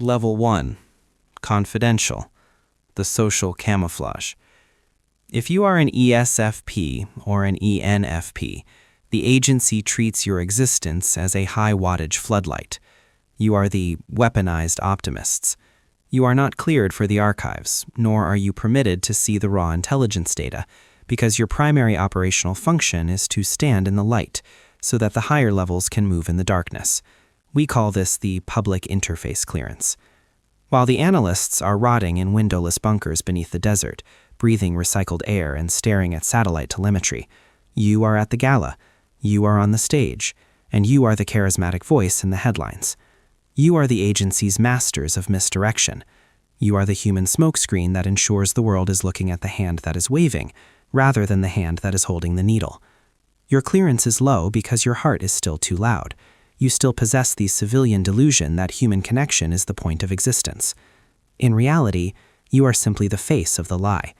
Level 1. Confidential. The social camouflage. If you are an ESFP or an ENFP, the agency treats your existence as a high-wattage floodlight. You are the weaponized optimists. You are not cleared for the archives, nor are you permitted to see the raw intelligence data, because your primary operational function is to stand in the light, so that the higher levels can move in the darkness. We call this the public interface clearance. While the analysts are rotting in windowless bunkers beneath the desert, breathing recycled air and staring at satellite telemetry, you are at the gala, you are on the stage, and you are the charismatic voice in the headlines. You are the agency's masters of misdirection. You are the human smokescreen that ensures the world is looking at the hand that is waving, rather than the hand that is holding the needle. Your clearance is low because your heart is still too loud. You still possess the civilian delusion that human connection is the point of existence. In reality, you are simply the face of the lie.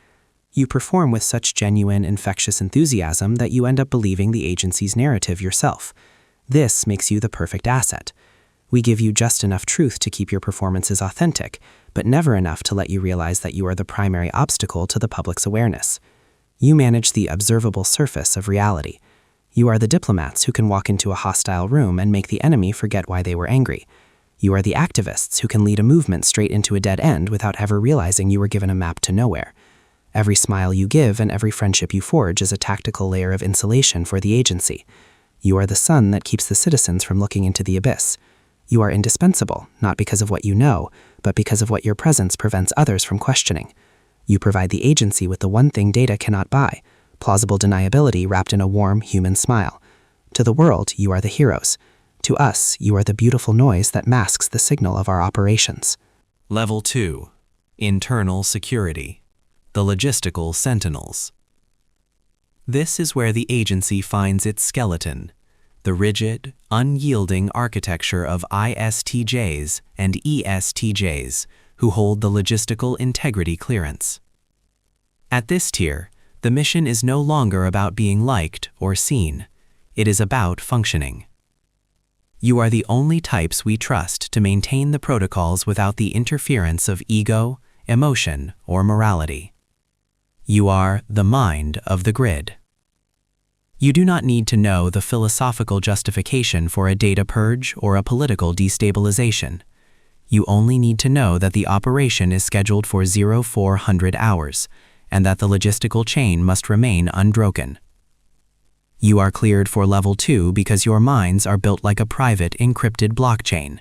You perform with such genuine, infectious enthusiasm that you end up believing the agency's narrative yourself. This makes you the perfect asset. We give you just enough truth to keep your performances authentic, but never enough to let you realize that you are the primary obstacle to the public's awareness. You manage the observable surface of reality. You are the diplomats who can walk into a hostile room and make the enemy forget why they were angry. You are the activists who can lead a movement straight into a dead end without ever realizing you were given a map to nowhere. Every smile you give and every friendship you forge is a tactical layer of insulation for the agency. You are the sun that keeps the citizens from looking into the abyss. You are indispensable, not because of what you know, but because of what your presence prevents others from questioning. You provide the agency with the one thing data cannot buy: plausible deniability wrapped in a warm, human smile. To the world, you are the heroes. To us, you are the beautiful noise that masks the signal of our operations. Level 2. Internal security. The logistical sentinels. This is where the agency finds its skeleton, the rigid, unyielding architecture of ISTJs and ESTJs, who hold the logistical integrity clearance. At this tier, the mission is no longer about being liked or seen. It is about functioning. You are the only types we trust to maintain the protocols without the interference of ego, emotion, or morality. You are the mind of the grid. You do not need to know the philosophical justification for a data purge or a political destabilization. You only need to know that the operation is scheduled for 0400 hours, and that the logistical chain must remain unbroken. You are cleared for Level 2 because your minds are built like a private encrypted blockchain,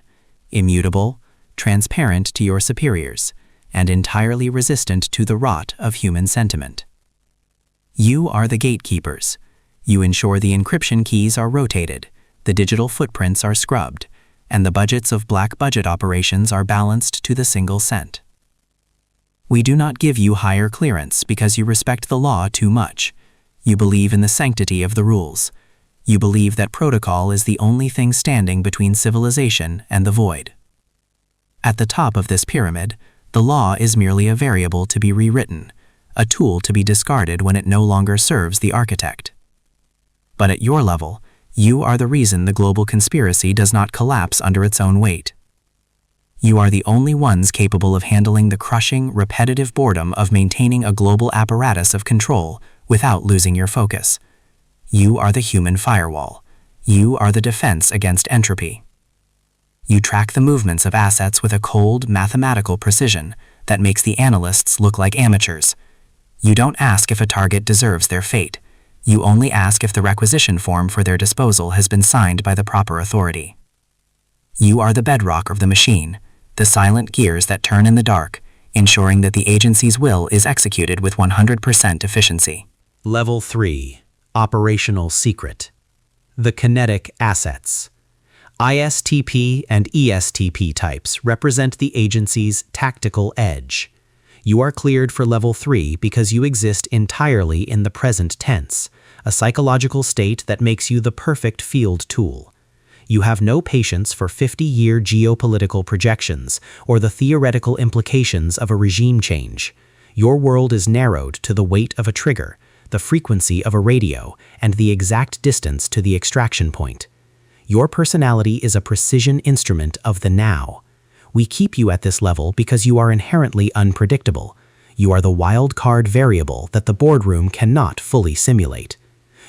immutable, transparent to your superiors, and entirely resistant to the rot of human sentiment. You are the gatekeepers. You ensure the encryption keys are rotated, the digital footprints are scrubbed, and the budgets of black budget operations are balanced to the single cent. We do not give you higher clearance because you respect the law too much. You believe in the sanctity of the rules. You believe that protocol is the only thing standing between civilization and the void. At the top of this pyramid, the law is merely a variable to be rewritten, a tool to be discarded when it no longer serves the architect. But at your level, you are the reason the global conspiracy does not collapse under its own weight. You are the only ones capable of handling the crushing, repetitive boredom of maintaining a global apparatus of control without losing your focus. You are the human firewall. You are the defense against entropy. You track the movements of assets with a cold, mathematical precision that makes the analysts look like amateurs. You don't ask if a target deserves their fate. You only ask if the requisition form for their disposal has been signed by the proper authority. You are the bedrock of the machine, the silent gears that turn in the dark, ensuring that the agency's will is executed with 100% efficiency. Level 3. Operational secret. The kinetic assets. ISTP and ESTP types represent the agency's tactical edge. You are cleared for Level 3 because you exist entirely in the present tense, a psychological state that makes you the perfect field tool. You have no patience for 50-year geopolitical projections or the theoretical implications of a regime change. Your world is narrowed to the weight of a trigger, the frequency of a radio, and the exact distance to the extraction point. Your personality is a precision instrument of the now. We keep you at this level because you are inherently unpredictable. You are the wild card variable that the boardroom cannot fully simulate.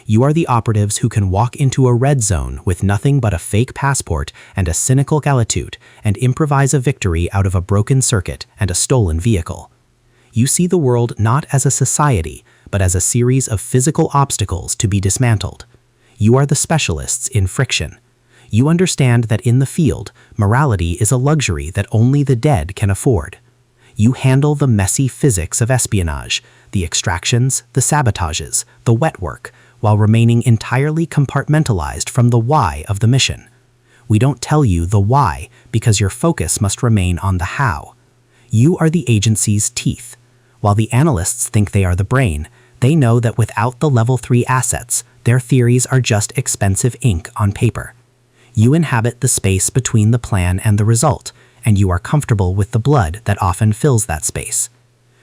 You are the operatives who can walk into a red zone with nothing but a fake passport and a cynical gratitude and improvise a victory out of a broken circuit and a stolen vehicle. You see the world not as a society, but as a series of physical obstacles to be dismantled. You are the specialists in friction. You understand that in the field, morality is a luxury that only the dead can afford. You handle the messy physics of espionage, the extractions, the sabotages, the wet work, while remaining entirely compartmentalized from the why of the mission. We don't tell you the why because your focus must remain on the how. You are the agency's teeth. While the analysts think they are the brain, they know that without the level 3 assets, their theories are just expensive ink on paper. You inhabit the space between the plan and the result, and you are comfortable with the blood that often fills that space.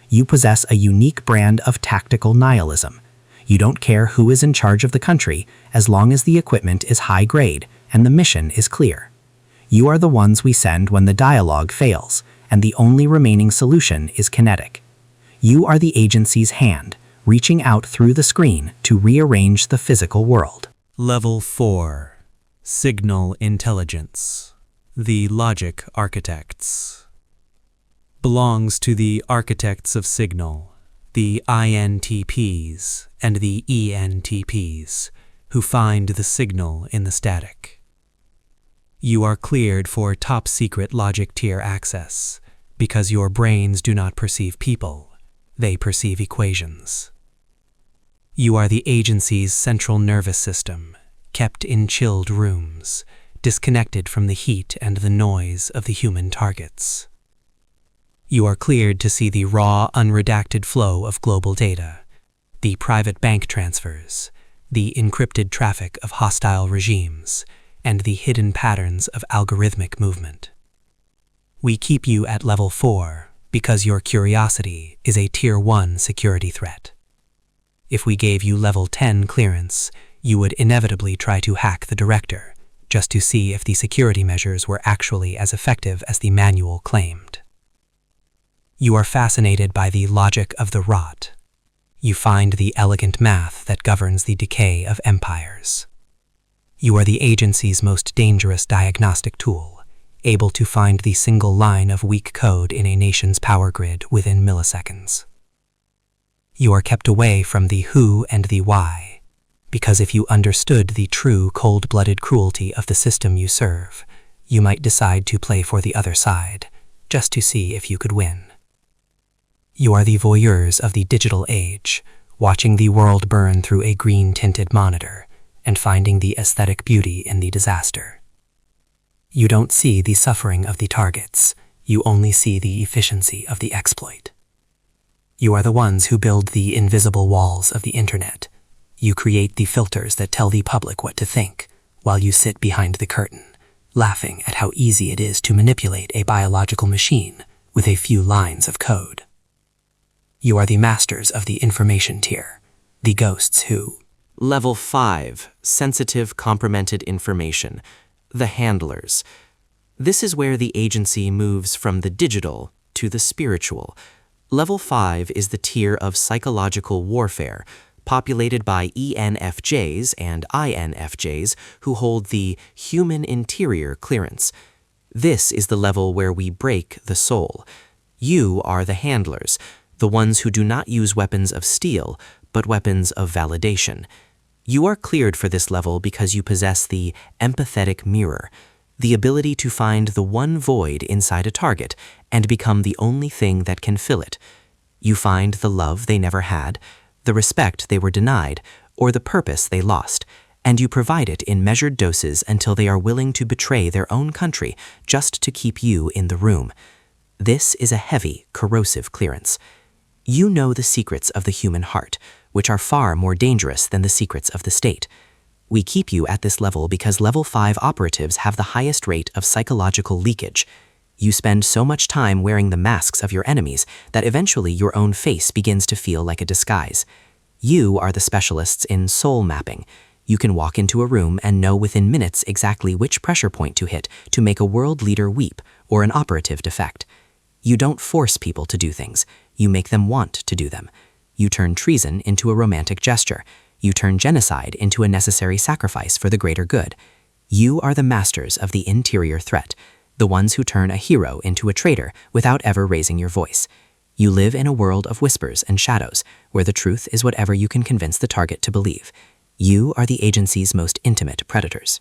You possess a unique brand of tactical nihilism. You don't care who is in charge of the country as long as the equipment is high grade and the mission is clear. You are the ones we send when the dialogue fails, and the only remaining solution is kinetic. You are the agency's hand, reaching out through the screen to rearrange the physical world. Level 4. Signal Intelligence. The Logic Architects. Belongs to the Architects of Signal, the INTPs and the ENTPs, who find the signal in the static. You are cleared for top-secret logic tier access because your brains do not perceive people, they perceive equations. You are the agency's central nervous system, kept in chilled rooms, disconnected from the heat and the noise of the human targets. You are cleared to see the raw, unredacted flow of global data, the private bank transfers, the encrypted traffic of hostile regimes, and the hidden patterns of algorithmic movement. We keep you at level 4 because your curiosity is a Tier 1 security threat. If we gave you level 10 clearance, you would inevitably try to hack the director, just to see if the security measures were actually as effective as the manual claimed. You are fascinated by the logic of the rot. You find the elegant math that governs the decay of empires. You are the agency's most dangerous diagnostic tool, able to find the single line of weak code in a nation's power grid within milliseconds. You are kept away from the who and the why, because if you understood the true cold-blooded cruelty of the system you serve, you might decide to play for the other side, just to see if you could win. You are the voyeurs of the digital age, watching the world burn through a green-tinted monitor and finding the aesthetic beauty in the disaster. You don't see the suffering of the targets, you only see the efficiency of the exploit. You are the ones who build the invisible walls of the internet. You create the filters that tell the public what to think, while you sit behind the curtain, laughing at how easy it is to manipulate a biological machine with a few lines of code. You are the masters of the information tier, the ghosts who... Level 5, Sensitive Compromised Information, the Handlers. This is where the agency moves from the digital to the spiritual. Level 5 is the tier of psychological warfare, populated by ENFJs and INFJs who hold the human interior clearance. This is the level where we break the soul. You are the handlers, the ones who do not use weapons of steel, but weapons of validation. You are cleared for this level because you possess the empathetic mirror, the ability to find the one void inside a target and become the only thing that can fill it. You find the love they never had, the respect they were denied, or the purpose they lost, and you provide it in measured doses until they are willing to betray their own country just to keep you in the room. This is a heavy, corrosive clearance. You know the secrets of the human heart, which are far more dangerous than the secrets of the state. We keep you at this level because level 5 operatives have the highest rate of psychological leakage. You spend so much time wearing the masks of your enemies that eventually your own face begins to feel like a disguise. You are the specialists in soul mapping. You can walk into a room and know within minutes exactly which pressure point to hit to make a world leader weep or an operative defect. You don't force people to do things. You make them want to do them. You turn treason into a romantic gesture. You turn genocide into a necessary sacrifice for the greater good. You are the masters of the interior threat, the ones who turn a hero into a traitor without ever raising your voice. You live in a world of whispers and shadows, where the truth is whatever you can convince the target to believe. You are the agency's most intimate predators.